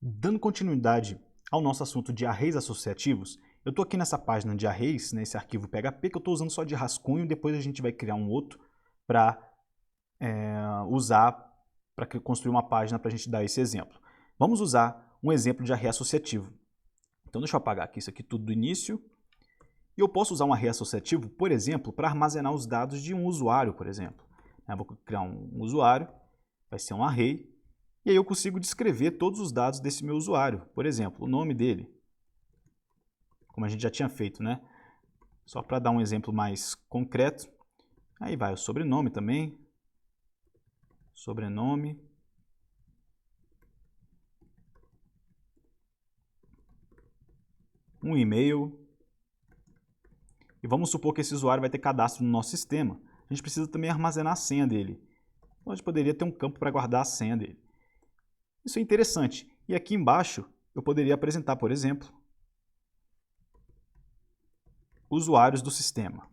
Dando continuidade ao nosso assunto de arrays associativos, eu estou aqui nessa página de arrays, nesse arquivo PHP, que eu estou usando só de rascunho, depois a gente vai criar um outro para usar para construir uma página para a gente dar esse exemplo. Vamos usar um exemplo de array associativo. Então deixa eu apagar aqui isso aqui tudo do início. E eu posso usar um array associativo, por exemplo, para armazenar os dados de um usuário, por exemplo. Eu vou criar um usuário, vai ser um array, e aí eu consigo descrever todos os dados desse meu usuário. Por exemplo, o nome dele, como a gente já tinha feito, né? Só para dar um exemplo mais concreto. Aí vai o sobrenome também. Sobrenome. Um e-mail. E vamos supor que esse usuário vai ter cadastro no nosso sistema. A gente precisa também armazenar a senha dele. Então a gente poderia ter um campo para guardar a senha dele. Isso é interessante. E aqui embaixo eu poderia apresentar, por exemplo, usuários do sistema.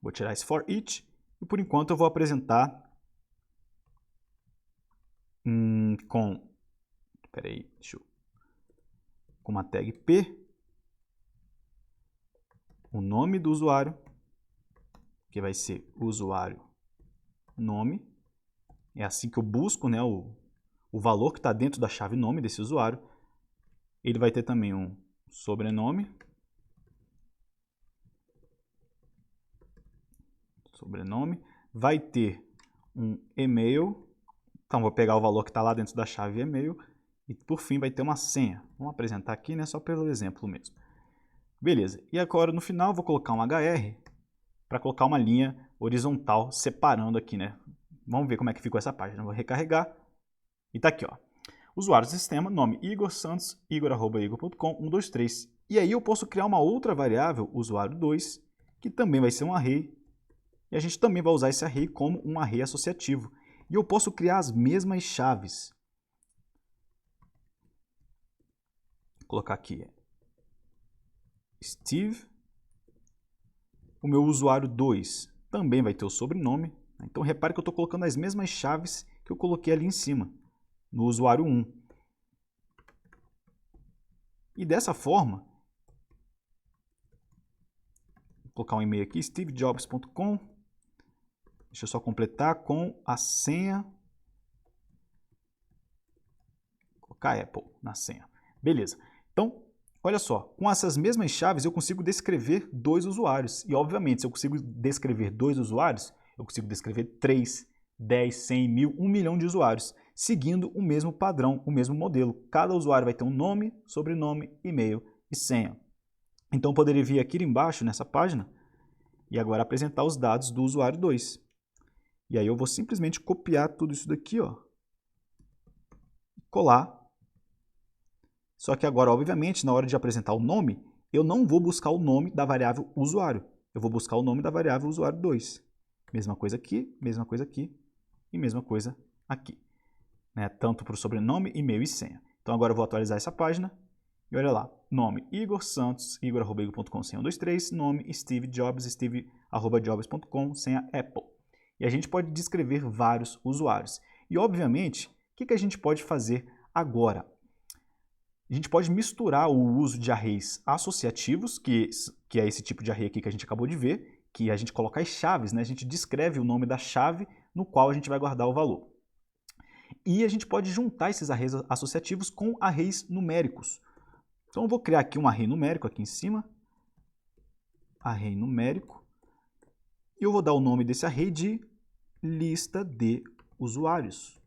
Vou tirar esse for each e por enquanto eu vou apresentar com uma tag p o nome do usuário, que vai ser usuário nome. É assim que eu busco, né, o valor que está dentro da chave nome desse usuário. Ele vai ter também um sobrenome. Vai ter um e-mail. Então, vou pegar o valor que está lá dentro da chave e-mail. E, por fim, vai ter uma senha. Vamos apresentar aqui, né, só pelo exemplo mesmo. Beleza. E agora, no final, eu vou colocar um HR para colocar uma linha horizontal separando aqui, né? Vamos ver como é que ficou essa página. Eu vou recarregar. E está aqui, ó. Usuário do sistema, nome Igor Santos, igor@igor.com, 123. E aí eu posso criar uma outra variável, usuário2, que também vai ser um array. E a gente também vai usar esse array como um array associativo. E eu posso criar as mesmas chaves. Vou colocar aqui Steve. O meu usuário 2 também vai ter o sobrenome. Então repare que eu estou colocando as mesmas chaves que eu coloquei ali em cima, no usuário 1. E dessa forma, vou colocar um e-mail aqui, stevejobs.com. Deixa eu só completar com a senha. Vou colocar Apple na senha. Beleza. Então, olha só, com essas mesmas chaves eu consigo descrever dois usuários. E, obviamente, se eu consigo descrever dois usuários, eu consigo descrever 3, 10, 100, 1000, 1 milhão de usuários, seguindo o mesmo padrão, o mesmo modelo. Cada usuário vai ter um nome, sobrenome, e-mail e senha. Então, eu poderia vir aqui embaixo, nessa página, e agora apresentar os dados do usuário 2. E aí eu vou simplesmente copiar tudo isso daqui, ó, colar. Só que agora, obviamente, na hora de apresentar o nome, eu não vou buscar o nome da variável usuário. Eu vou buscar o nome da variável usuário 2. Mesma coisa aqui, mesma coisa aqui e mesma coisa aqui. Né? Tanto para o sobrenome, e-mail e senha. Então agora eu vou atualizar essa página. E olha lá, nome Igor Santos, igor@igor.com, senha 123, nome Steve Jobs, steve@jobs.com, senha Apple. E a gente pode descrever vários usuários. E obviamente, o que a gente pode fazer agora? A gente pode misturar o uso de arrays associativos, que é esse tipo de array aqui que a gente acabou de ver, que a gente coloca as chaves, né? A gente descreve o nome da chave no qual a gente vai guardar o valor. E a gente pode juntar esses arrays associativos com arrays numéricos. Então eu vou criar aqui um array numérico aqui em cima, array numérico, e eu vou dar o nome desse array de lista de usuários.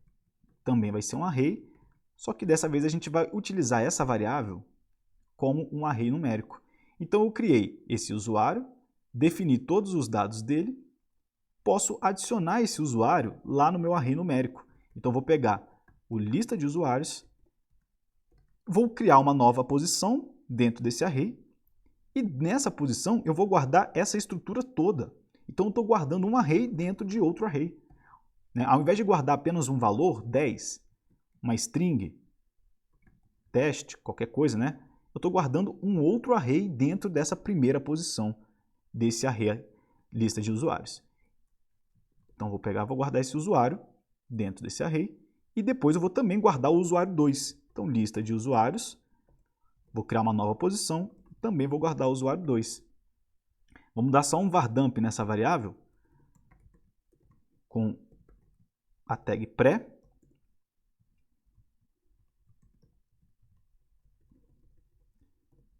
Também vai ser um array, só que dessa vez a gente vai utilizar essa variável como um array numérico. Então eu criei esse usuário, defini todos os dados dele, posso adicionar esse usuário lá no meu array numérico. Então eu vou pegar o lista de usuários, vou criar uma nova posição dentro desse array e nessa posição eu vou guardar essa estrutura toda. Então eu estou guardando um array dentro de outro array. Né? Ao invés de guardar apenas um valor, 10, uma string, teste, qualquer coisa, né? Eu estou guardando um outro array dentro dessa primeira posição desse array lista de usuários. Então vou pegar, vou guardar esse usuário dentro desse array e depois eu vou também guardar o usuário 2. Então, lista de usuários, vou criar uma nova posição, também vou guardar o usuário 2. Vamos dar só um var_dump nessa variável, com a tag pré.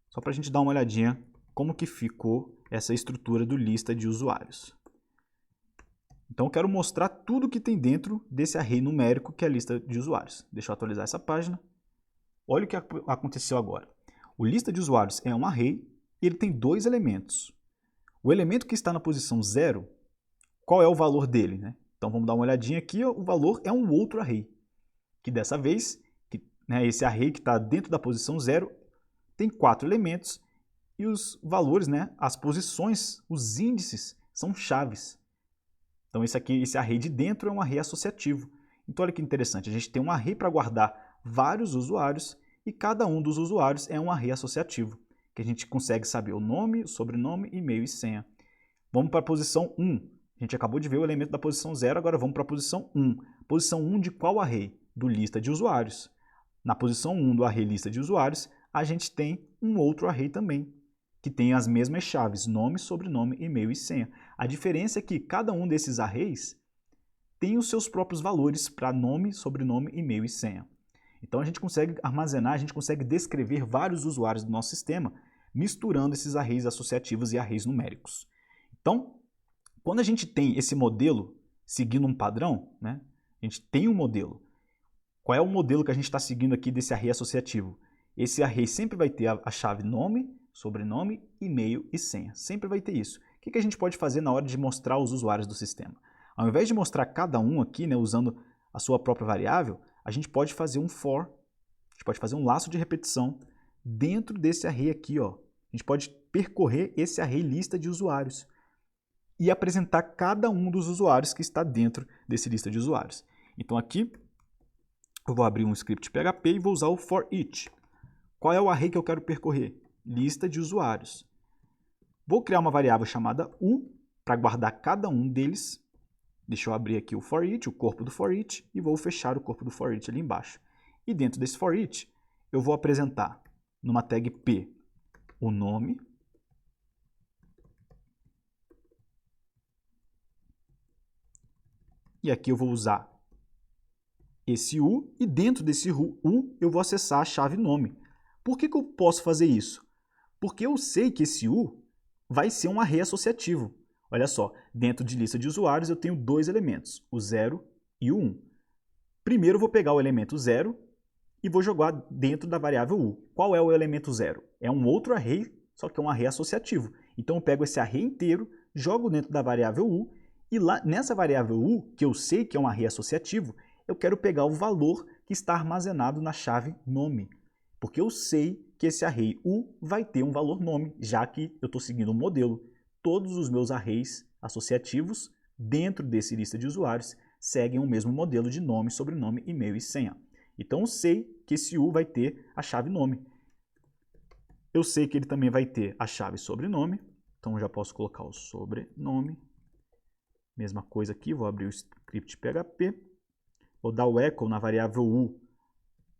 Só para a gente dar uma olhadinha como que ficou essa estrutura do lista de usuários. Então eu quero mostrar tudo que tem dentro desse array numérico que é a lista de usuários. Deixa eu atualizar essa página. Olha o que aconteceu agora. O lista de usuários é um array e ele tem dois elementos. O elemento que está na posição 0, qual é o valor dele, né? Então vamos dar uma olhadinha aqui, ó, o valor é um outro array. Que dessa vez, esse array que está dentro da posição 0 tem 4 elementos e os valores, as posições, os índices são chaves. Então esse array de dentro é um array associativo. Então olha que interessante, a gente tem um array para guardar vários usuários e cada um dos usuários é um array associativo, que a gente consegue saber o nome, o sobrenome, e-mail e senha. Vamos para a posição 1. A gente acabou de ver o elemento da posição 0, agora vamos para a posição 1. Posição 1 de qual array? Do lista de usuários. Na posição 1 do array lista de usuários, a gente tem um outro array também, que tem as mesmas chaves, nome, sobrenome, e-mail e senha. A diferença é que cada um desses arrays tem os seus próprios valores para nome, sobrenome, e-mail e senha. Então a gente consegue armazenar, a gente consegue descrever vários usuários do nosso sistema, misturando esses arrays associativos e arrays numéricos. Então, quando a gente tem esse modelo seguindo um padrão, a gente tem um modelo. Qual é o modelo que a gente está seguindo aqui desse array associativo? Esse array sempre vai ter a chave nome, sobrenome, e-mail e senha. Sempre vai ter isso. O que a gente pode fazer na hora de mostrar os usuários do sistema? Ao invés de mostrar cada um aqui, usando a sua própria variável, a gente pode fazer um for, a gente pode fazer um laço de repetição dentro desse array aqui. Ó. A gente pode percorrer esse array lista de usuários e apresentar cada um dos usuários que está dentro desse lista de usuários. Então aqui eu vou abrir um script PHP e vou usar o for each. Qual é o array que eu quero percorrer? Lista de usuários. Vou criar uma variável chamada u para guardar cada um deles. Deixa eu abrir aqui o for each, o corpo do for each, e vou fechar o corpo do for each ali embaixo. E dentro desse for each, eu vou apresentar numa tag p o nome, e aqui eu vou usar esse u, e dentro desse u eu vou acessar a chave nome. Por que eu posso fazer isso? Porque eu sei que esse u vai ser um array associativo. Olha só, dentro de lista de usuários eu tenho dois elementos, o 0 e o 1. Primeiro eu vou pegar o elemento 0 e vou jogar dentro da variável u. Qual é o elemento 0? É um outro array, só que é um array associativo. Então eu pego esse array inteiro, jogo dentro da variável u, e lá nessa variável u, que eu sei que é um array associativo, eu quero pegar o valor que está armazenado na chave nome. Porque eu sei que esse array u vai ter um valor nome, já que eu estou seguindo um modelo. Todos os meus arrays associativos dentro desse lista de usuários seguem o mesmo modelo de nome, sobrenome, e-mail e senha. Então eu sei que esse u vai ter a chave nome. Eu sei que ele também vai ter a chave sobrenome, então eu já posso colocar o sobrenome. Mesma coisa aqui, vou abrir o script PHP, vou dar o echo na variável u,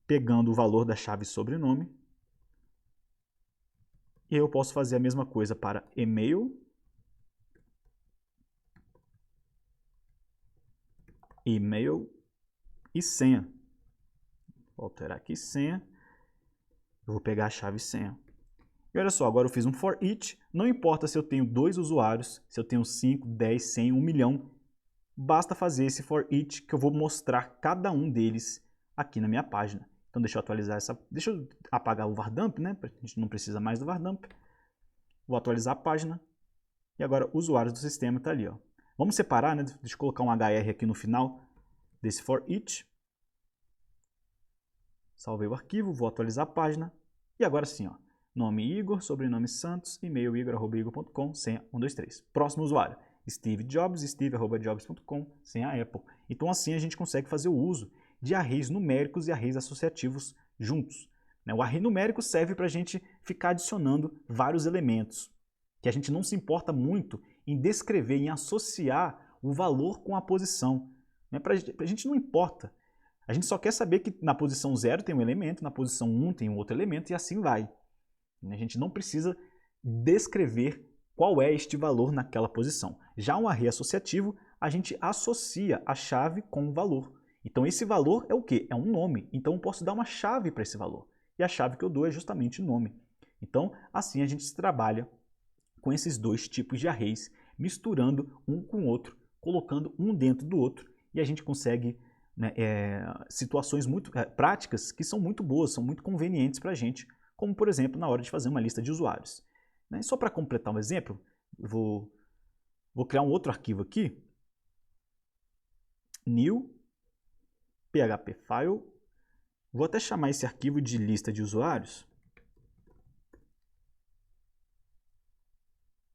pegando o valor da chave sobrenome. E eu posso fazer a mesma coisa para e-mail, e-mail e senha. Vou alterar aqui senha. Eu vou pegar a chave senha. E olha só, agora eu fiz um for each. Não importa se eu tenho 2 usuários, se eu tenho 5, 10, 100, 1 milhão. Basta fazer esse for each que eu vou mostrar cada um deles aqui na minha página. Então deixa eu atualizar essa... Deixa eu apagar o var_dump, A gente não precisa mais do var_dump. Vou atualizar a página. E agora usuários do sistema está ali, ó. Vamos separar, Deixa eu colocar um HR aqui no final desse for each. Salvei o arquivo, vou atualizar a página. E agora sim, ó. Nome Igor, sobrenome Santos, e-mail igor@igor.com, senha 123. Próximo usuário, Steve Jobs, steve@jobs.com, senha Apple. Então assim a gente consegue fazer o uso de arrays numéricos e arrays associativos juntos. O array numérico serve para a gente ficar adicionando vários elementos, que a gente não se importa muito em descrever, em associar o valor com a posição. Para a gente não importa. A gente só quer saber que na posição 0 tem um elemento, na posição 1 tem um outro elemento e assim vai. A gente não precisa descrever qual é este valor naquela posição. Já um array associativo, a gente associa a chave com o valor. Então esse valor é o quê? É um nome. Então eu posso dar uma chave para esse valor. E a chave que eu dou é justamente o nome. Então assim a gente trabalha com esses dois tipos de arrays, misturando um com o outro, colocando um dentro do outro, e a gente consegue, né, situações muito práticas que são muito boas, são muito convenientes para a gente, como por exemplo na hora de fazer uma lista de usuários. Né? Só para completar um exemplo, eu vou criar um outro arquivo aqui, new php file, vou até chamar esse arquivo de lista de usuários,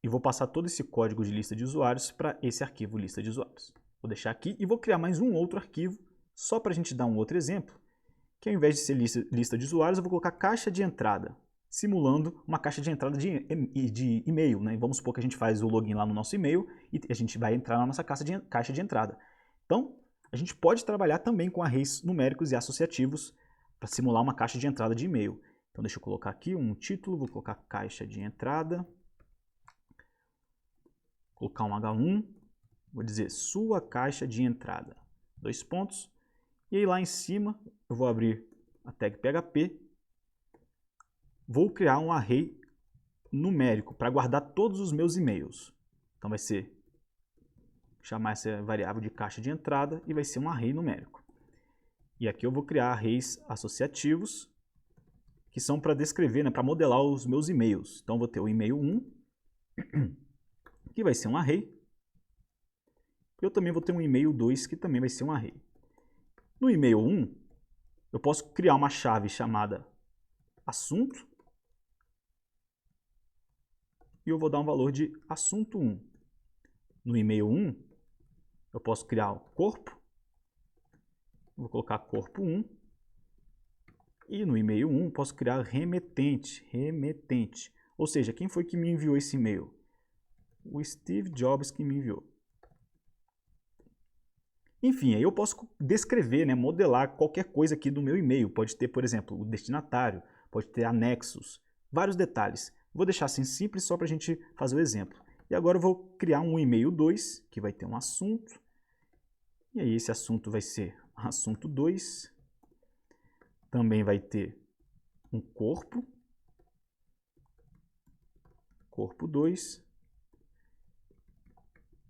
e vou passar todo esse código de lista de usuários para esse arquivo lista de usuários. Vou deixar aqui e vou criar mais um outro arquivo, só para a gente dar um outro exemplo, que ao invés de ser lista de usuários, eu vou colocar caixa de entrada, simulando uma caixa de entrada de e-mail. Né? Vamos supor que a gente faz o login lá no nosso e-mail e a gente vai entrar na nossa caixa de entrada. Então, a gente pode trabalhar também com arrays numéricos e associativos para simular uma caixa de entrada de e-mail. Então, deixa eu colocar aqui um título, vou colocar caixa de entrada, colocar um H1, vou dizer sua caixa de entrada, 2 pontos, e aí lá em cima eu vou abrir a tag PHP, vou criar um array numérico para guardar todos os meus e-mails. Então vai ser, chamar essa variável de caixa de entrada e vai ser um array numérico. E aqui eu vou criar arrays associativos, que são para descrever, né, para modelar os meus e-mails. Então eu vou ter o e-mail 1, que vai ser um array. Eu também vou ter um e-mail 2, que também vai ser um array. No e-mail 1, eu posso criar uma chave chamada assunto, e eu vou dar um valor de assunto 1. No e-mail 1, eu posso criar o corpo, vou colocar corpo 1, e no e-mail 1 eu posso criar remetente, ou seja, quem foi que me enviou esse e-mail? O Steve Jobs que me enviou. Enfim, aí eu posso descrever, né, modelar qualquer coisa aqui do meu e-mail. Pode ter, por exemplo, o destinatário, pode ter anexos, vários detalhes. Vou deixar assim simples só para a gente fazer o exemplo. E agora eu vou criar um e-mail 2, que vai ter um assunto. E aí esse assunto vai ser assunto 2. Também vai ter um corpo, corpo 2.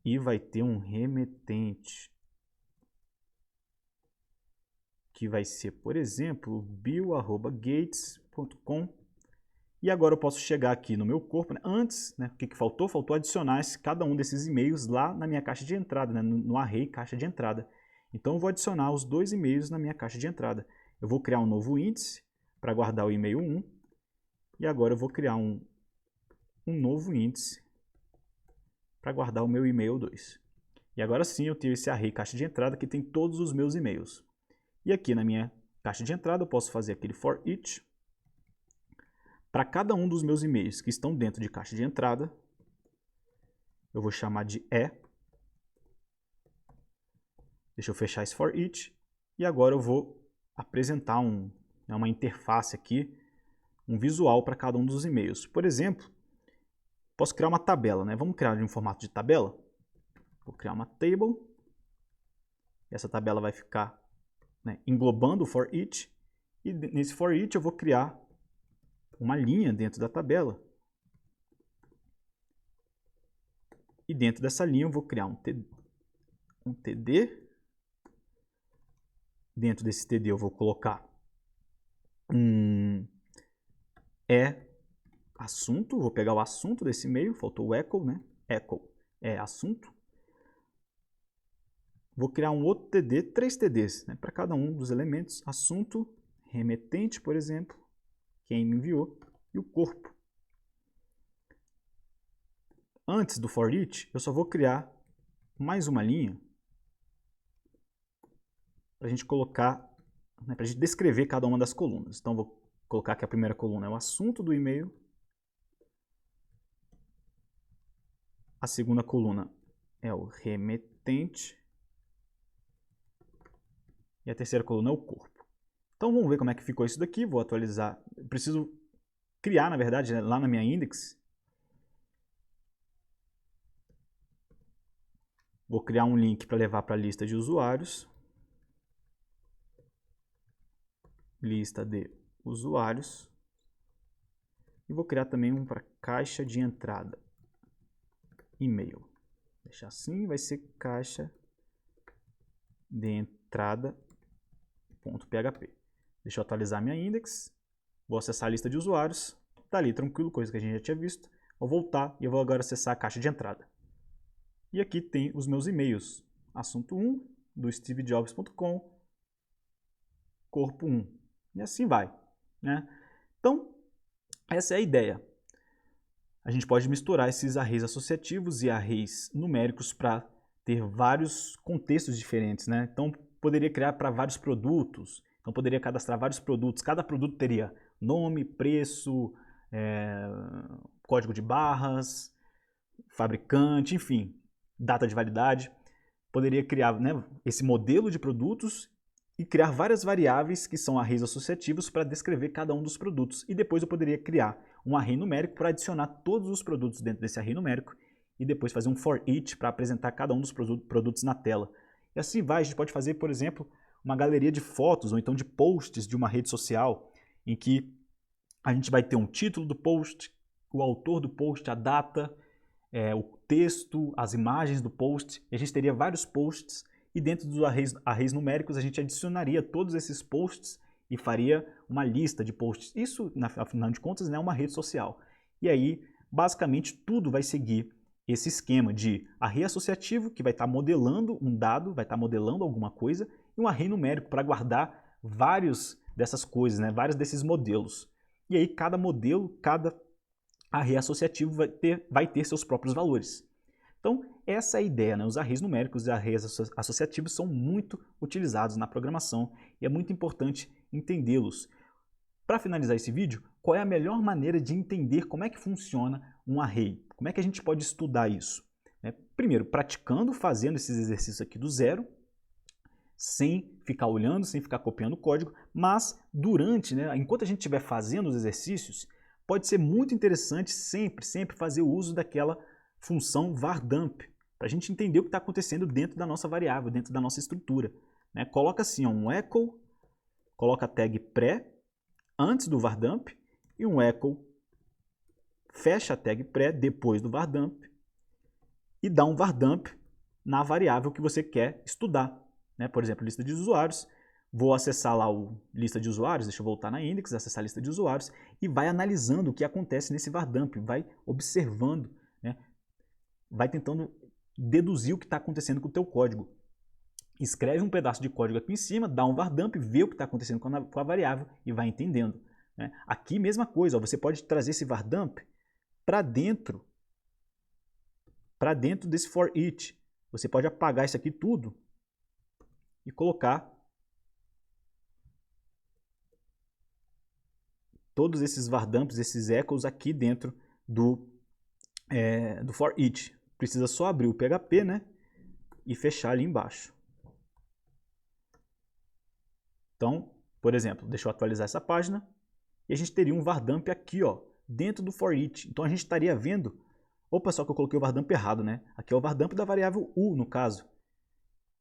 E vai ter um remetente, que vai ser, por exemplo, bill@gates.com. E agora eu posso chegar aqui no meu corpo, né? Antes, né, o que faltou? Faltou adicionar cada um desses e-mails lá na minha caixa de entrada, né, no array caixa de entrada. Então eu vou adicionar os 2 e-mails na minha caixa de entrada. Eu vou criar um novo índice para guardar o e-mail 1. E agora eu vou criar um novo índice para guardar o meu e-mail 2. E agora sim eu tenho esse array caixa de entrada que tem todos os meus e-mails. E aqui na minha caixa de entrada eu posso fazer aquele for each. Para cada um dos meus e-mails que estão dentro de caixa de entrada, eu vou chamar de e. Deixa eu fechar esse for each. E agora eu vou apresentar uma interface aqui, um visual para cada um dos e-mails. Por exemplo, posso criar uma tabela, né? Vamos criar em um formato de tabela? Vou criar uma table. Essa tabela vai ficar, né, englobando o for each. E nesse for each eu vou criar uma linha dentro da tabela. E dentro dessa linha eu vou criar um TD. Dentro desse TD eu vou colocar assunto. Vou pegar o assunto desse e-mail. Faltou o echo, né? Echo é assunto. Vou criar um outro TD, 3 TDs, né, para cada um dos elementos. Assunto, remetente, por exemplo, quem me enviou, e o corpo. Antes do for each, eu só vou criar mais uma linha para a gente colocar, né, para a gente descrever cada uma das colunas. Então, vou colocar que a primeira coluna é o assunto do e-mail. A segunda coluna é o remetente. e a terceira coluna é o corpo. Então vamos ver como é que ficou isso daqui, vou atualizar, eu preciso criar, na verdade, né, lá na minha index, vou criar um link para levar para a lista de usuários, lista de usuários, e vou criar também um para caixa de entrada, e-mail. Deixar assim, vai ser caixa de entrada.php. Deixa eu atualizar minha index, vou acessar a lista de usuários, tá ali tranquilo, coisa que a gente já tinha visto. Vou voltar e eu vou agora acessar a caixa de entrada. E aqui tem os meus e-mails, assunto 1, do stevejobs.com, corpo 1, e assim vai, né? Então, essa é a ideia. A gente pode misturar esses arrays associativos e arrays numéricos para ter vários contextos diferentes, né? Então, poderia criar para vários produtos, então poderia cadastrar vários produtos, cada produto teria nome, preço, código de barras, fabricante, enfim, data de validade. Poderia criar, né, esse modelo de produtos e criar várias variáveis que são arrays associativos para descrever cada um dos produtos. E depois eu poderia criar um array numérico para adicionar todos os produtos dentro desse array numérico e depois fazer um for each para apresentar cada um dos produtos na tela. E assim vai, a gente pode fazer, por exemplo, uma galeria de fotos ou então de posts de uma rede social em que a gente vai ter um título do post, o autor do post, a data, o texto, as imagens do post, e a gente teria vários posts e dentro dos arrays numéricos a gente adicionaria todos esses posts e faria uma lista de posts. Isso, afinal de contas, é uma rede social. E aí, basicamente, tudo vai seguir esse esquema de array associativo, que vai estar modelando um dado, vai estar modelando alguma coisa, e um array numérico para guardar vários dessas coisas, né? Vários desses modelos. E aí, cada modelo, cada array associativo vai ter seus próprios valores. Então, essa é a ideia, né? Os arrays numéricos e arrays associativos são muito utilizados na programação e é muito importante entendê-los. Para finalizar esse vídeo, qual é a melhor maneira de entender como é que funciona um array? Como é que a gente pode estudar isso? Primeiro, praticando, fazendo esses exercícios aqui do zero, sem ficar olhando, sem ficar copiando o código, mas durante, né, enquanto a gente estiver fazendo os exercícios, pode ser muito interessante sempre fazer o uso daquela função vardump, para a gente entender o que está acontecendo dentro da nossa variável, dentro da nossa estrutura. Né? Coloca assim, um echo, coloca a tag pré antes do vardump e um echo fecha a tag pré depois do vardump e dá um vardump na variável que você quer estudar. Né? Por exemplo, lista de usuários, vou acessar lá a lista de usuários, deixa eu voltar na index, acessar a lista de usuários e vai analisando o que acontece nesse vardump, vai observando, né? Vai tentando deduzir o que está acontecendo com o teu código. Escreve um pedaço de código aqui em cima, dá um vardump, vê o que está acontecendo com a variável e vai entendendo. Né? Aqui, mesma coisa, ó, você pode trazer esse vardump para dentro desse for each. Você pode apagar isso aqui tudo e colocar todos esses vardumps, esses echoes aqui dentro do for each. Precisa só abrir o PHP, né, e fechar ali embaixo. Então, por exemplo, deixa eu atualizar essa página e a gente teria um vardump aqui, ó, dentro do for each. Então a gente estaria vendo, opa, só que eu coloquei o vardump errado, né? Aqui é o vardump da variável u, no caso.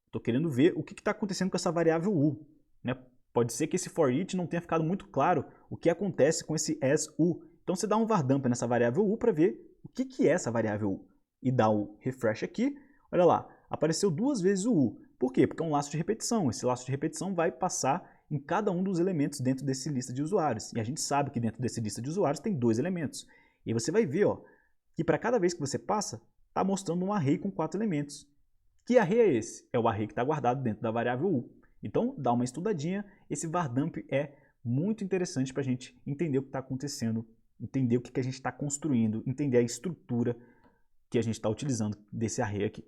Estou querendo ver o que está acontecendo com essa variável u, né? Pode ser que esse for each não tenha ficado muito claro o que acontece com esse as u. Então você dá um vardump nessa variável u para ver o que é essa variável u. E dá o refresh aqui, olha lá, apareceu 2 vezes o u. Por quê? Porque é um laço de repetição. Esse laço de repetição vai passar em cada um dos elementos dentro desse lista de usuários. E a gente sabe que dentro desse lista de usuários tem 2 elementos. E você vai ver, ó, que para cada vez que você passa, está mostrando um array com 4 elementos. Que array é esse? É o array que está guardado dentro da variável u. Então, dá uma estudadinha. Esse vardump é muito interessante para a gente entender o que está acontecendo, entender o que a gente está construindo, entender a estrutura que a gente está utilizando desse array aqui.